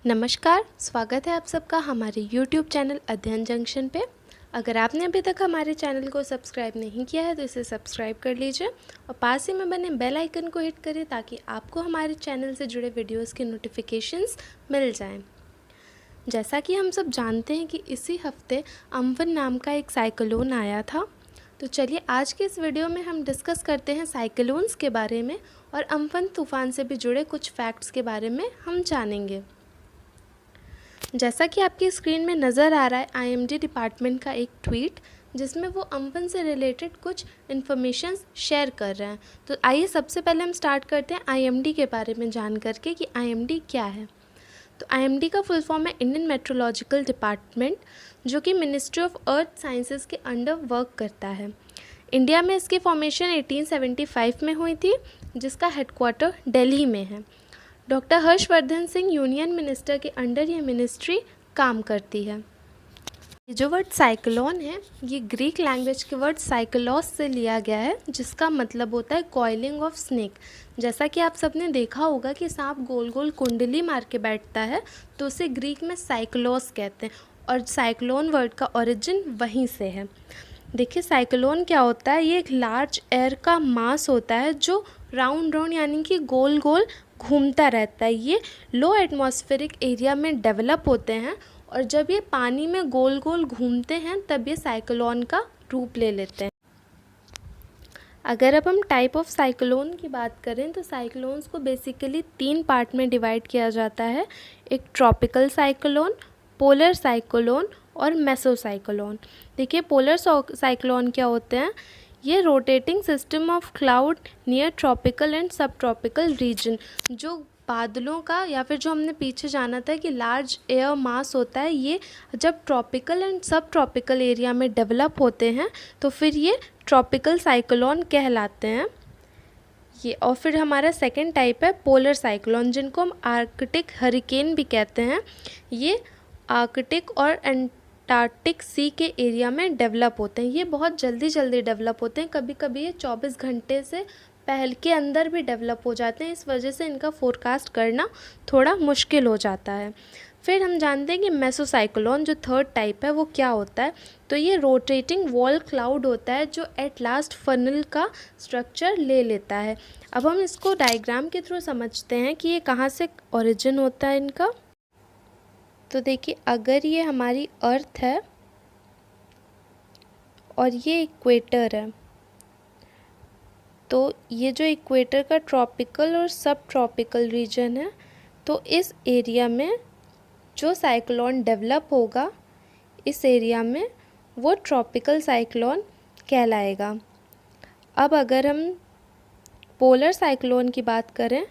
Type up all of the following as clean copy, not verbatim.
नमस्कार, स्वागत है आप सबका हमारे YouTube चैनल अध्ययन जंक्शन पे। अगर आपने अभी तक हमारे चैनल को सब्सक्राइब नहीं किया है तो इसे सब्सक्राइब कर लीजिए और पास ही में बने बेल आइकन को हिट करें ताकि आपको हमारे चैनल से जुड़े वीडियोस के नोटिफिकेशंस मिल जाएं। जैसा कि हम सब जानते हैं कि इसी हफ्ते अम्फन नाम का एक साइक्लोन आया था, तो चलिए आज के इस वीडियो में हम डिस्कस करते हैं साइक्लोन्स के बारे में और अम्फन तूफ़ान से भी जुड़े कुछ फैक्ट्स के बारे में हम जानेंगे। जैसा कि आपकी स्क्रीन में नज़र आ रहा है आईएमडी डिपार्टमेंट का एक ट्वीट, जिसमें वो अम्फन से रिलेटेड कुछ इन्फॉर्मेशन शेयर कर रहे हैं। तो आइए सबसे पहले हम स्टार्ट करते हैं आईएमडी के बारे में जान करके कि आईएमडी क्या है। तो आईएमडी का फुल फॉर्म है इंडियन मेट्रोलॉजिकल डिपार्टमेंट, जो कि मिनिस्ट्री ऑफ अर्थ साइंसेज के अंडर वर्क करता है। इंडिया में इसकी फॉर्मेशन 1875 में हुई थी, जिसका हेडक्वार्टर दिल्ली में है। Doctor Harshvardhan Singh union minister के अंडर ये मिनिस्ट्री काम करती है। ये जो वर्ड साइक्लोन है, ये ग्रीक लैंग्वेज के वर्ड साइक्लोस से लिया गया है, जिसका मतलब होता है कॉइलिंग ऑफ स्नेक। जैसा कि आप सबने देखा होगा कि सांप गोल गोल कुंडली मार के बैठता है, तो उसे ग्रीक में साइक्लोस कहते हैं और साइक्लोन वर्ड का ओरिजिन वहीं से है। देखिए साइक्लोन क्या होता है, ये एक लार्ज एयर का मास होता है जो राउंड राउंड यानी कि गोल गोल घूमता रहता है। ये लो एटमॉस्फेरिक एरिया में डेवलप होते हैं और जब ये पानी में गोल गोल घूमते हैं तब ये साइक्लोन का रूप ले लेते हैं। अगर अब हम टाइप ऑफ साइक्लोन की बात करें तो साइक्लोन्स को बेसिकली 3 पार्ट में डिवाइड किया जाता है। एक ट्रॉपिकल साइक्लोन, पोलर साइक्लोन और मेसोसाइक्लोन। देखिए पोलर साइक्लोन क्या होते हैं, ये rotating system of cloud near tropical and सब ट्रॉपिकल रीजन। जो बादलों का या फिर जो हमने पीछे जाना था कि लार्ज एयर मास होता है, ये जब ट्रॉपिकल एंड सब ट्रॉपिकल एरिया में डेवलप होते हैं तो फिर ये ट्रॉपिकल साइक्लोन कहलाते हैं ये। और फिर हमारा सेकेंड टाइप है पोलर साइक्लोन, जिनको हम आर्कटिक हरिकेन भी कहते हैं। ये आर्कटिक और अंटार्कटिक सी के एरिया में डेवलप होते हैं। ये बहुत जल्दी डेवलप होते हैं, कभी कभी ये 24 घंटे से पहले के अंदर भी डेवलप हो जाते हैं। इस वजह से इनका फोरकास्ट करना थोड़ा मुश्किल हो जाता है। फिर हम जानते हैं कि मेसोसाइक्लोन जो थर्ड टाइप है वो क्या होता है, तो ये रोटेटिंग वॉल क्लाउड होता है जो एट लास्ट फनल का स्ट्रक्चर ले लेता है। अब हम इसको डायग्राम के थ्रू समझते हैं कि ये कहाँ से ओरिजिन होता है इनका। तो देखिए अगर ये हमारी अर्थ है और ये इक्वेटर है, तो ये जो इक्वेटर का ट्रॉपिकल और सब ट्रॉपिकल रीजन है, तो इस एरिया में जो साइक्लोन डेवलप होगा इस एरिया में वो ट्रॉपिकल साइक्लोन कहलाएगा। अब अगर हम पोलर साइक्लोन की बात करें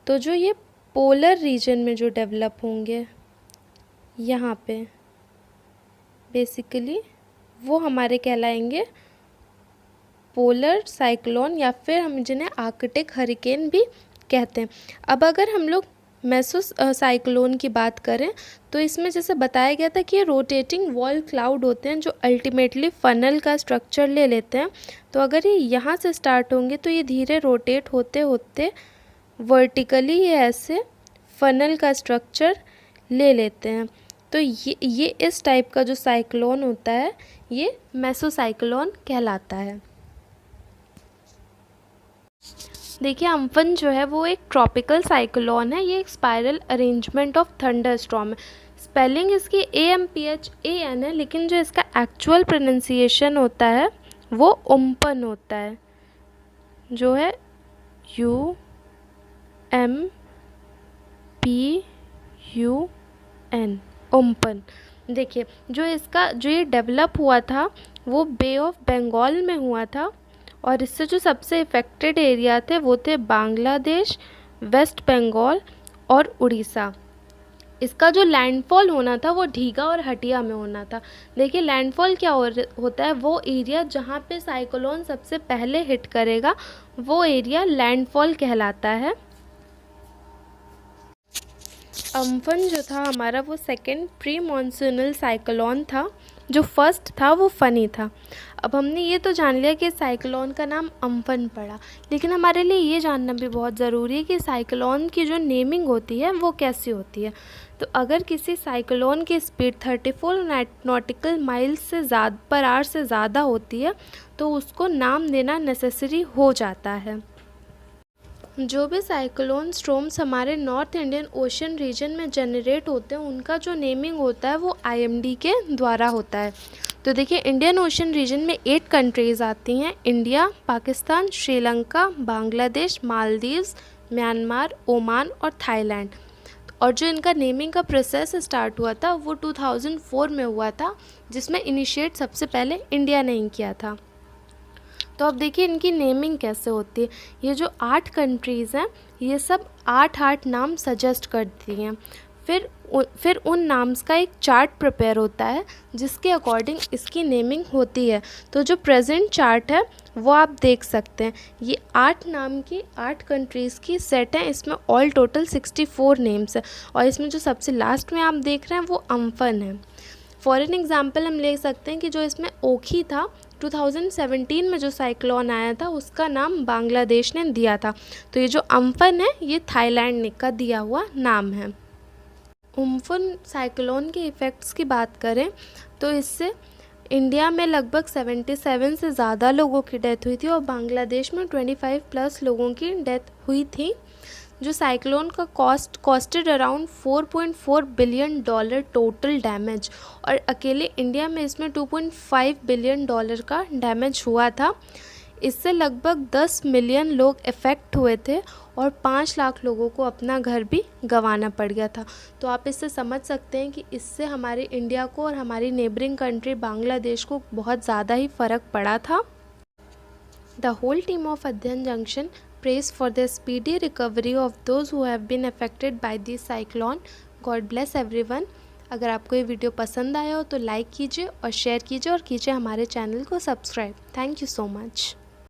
तो जो ये पोलर रीजन में जो डेवलप होंगे यहाँ पे बेसिकली वो हमारे कहलाएंगे पोलर साइक्लोन, या फिर हम जिन्हें आर्कटिक हरिकेन भी कहते हैं। अब अगर हम लोग मेसो साइक्लोन की बात करें तो इसमें जैसे बताया गया था कि ये रोटेटिंग वॉल क्लाउड होते हैं जो अल्टीमेटली फनल का स्ट्रक्चर ले लेते हैं। तो अगर ये यहाँ से स्टार्ट होंगे तो ये धीरे रोटेट होते होते वर्टिकली ये ऐसे फनल का स्ट्रक्चर ले लेते हैं। तो ये इस टाइप का जो साइक्लोन होता है ये मेसोसाइक्लोन कहलाता है। देखिए अम्फन जो है वो एक ट्रॉपिकल साइक्लोन है। ये एक spiral arrangement of thunder storm है। स्पेलिंग इसकी AMPHAN है, लेकिन जो इसका एक्चुअल प्रोनाउंसिएशन होता है वो उम्पन होता है, जो है UMPUN उम्पन। देखिए जो ये डेवलप हुआ था वो बे ऑफ बंगाल में हुआ था और इससे जो सबसे इफ़ेक्टेड एरिया थे वो थे बांग्लादेश, वेस्ट बंगाल और उड़ीसा। इसका जो लैंडफॉल होना था वो ढीगा और हटिया में होना था। देखिए लैंडफॉल क्या होता है, वो एरिया जहाँ पे साइक्लोन सबसे पहले हिट करेगा वो एरिया लैंडफॉल कहलाता है। अम्फन जो था हमारा वो सेकेंड प्री मॉनसूनल साइक्लोन था जो फर्स्ट था वो फ़नी था। अब हमने ये तो जान लिया कि साइक्लोन का नाम अम्फन पड़ा, लेकिन हमारे लिए ये जानना भी बहुत ज़रूरी है कि साइक्लोन की जो नेमिंग होती है वो कैसी होती है। तो अगर किसी साइक्लोन की स्पीड 34 नॉटिकल माइल्स से पर आवर से ज़्यादा होती है तो उसको नाम देना नेसेसरी हो जाता है। जो भी साइक्लोन स्टॉर्म्स हमारे नॉर्थ इंडियन ओशन रीजन में जनरेट होते हैं उनका जो नेमिंग होता है वो IMD के द्वारा होता है। तो देखिए, इंडियन ओशन रीजन में 8 कंट्रीज़ आती हैं: India, Pakistan, Sri Lanka, Bangladesh, Maldives, Myanmar, Oman और थाईलैंड। और जो इनका नेमिंग का प्रोसेस स्टार्ट हुआ था वो 2004 में हुआ था, जिसमें इनिशिएट सबसे पहले इंडिया ने ही किया था। तो अब देखिए इनकी नेमिंग कैसे होती है। ये जो 8 कंट्रीज़ हैं ये सब 8 नाम सजेस्ट करती हैं। फिर उन नाम्स का एक चार्ट प्रिपेयर होता है जिसके अकॉर्डिंग इसकी नेमिंग होती है। तो जो प्रेजेंट चार्ट है वो आप देख सकते हैं। ये 8 नाम की 8 कंट्रीज़ की सेट है। इसमें ऑल टोटल 64 नेम्स है और इसमें जो सबसे लास्ट में आप देख रहे हैं वो अम्फन है। फॉर एन एग्ज़ाम्पल हम ले सकते हैं कि जो इसमें ओखी था, 2017 में जो साइक्लोन आया था उसका नाम बांग्लादेश ने दिया था। तो ये जो अम्फन है ये थाईलैंड का दिया हुआ नाम है। उम्फन साइक्लोन के इफ़ेक्ट्स की बात करें तो इससे इंडिया में लगभग 77 से ज़्यादा लोगों की डेथ हुई थी और बांग्लादेश में 25+ लोगों की डेथ हुई थी। जो साइक्लोन का costed around $4.4 billion total damage, और अकेले इंडिया में इसमें $2.5 बिलियन का डैमेज हुआ था। इससे लगभग 10 मिलियन लोग इफ़ेक्ट हुए थे और 5 लाख लोगों को अपना घर भी गंवाना पड़ गया था। तो आप इससे समझ सकते हैं कि इससे हमारे इंडिया को और हमारी नेबरिंग कंट्री बांग्लादेश को बहुत ज़्यादा ही फ़र्क पड़ा था। The whole team of Adhyan Junction prays for the speedy recovery of those who have been affected by this cyclone. God bless everyone. अगर आपको ये वीडियो पसंद आया हो तो लाइक कीजिए और शेयर कीजिए और कीजिए हमारे चैनल को subscribe. Thank you so much.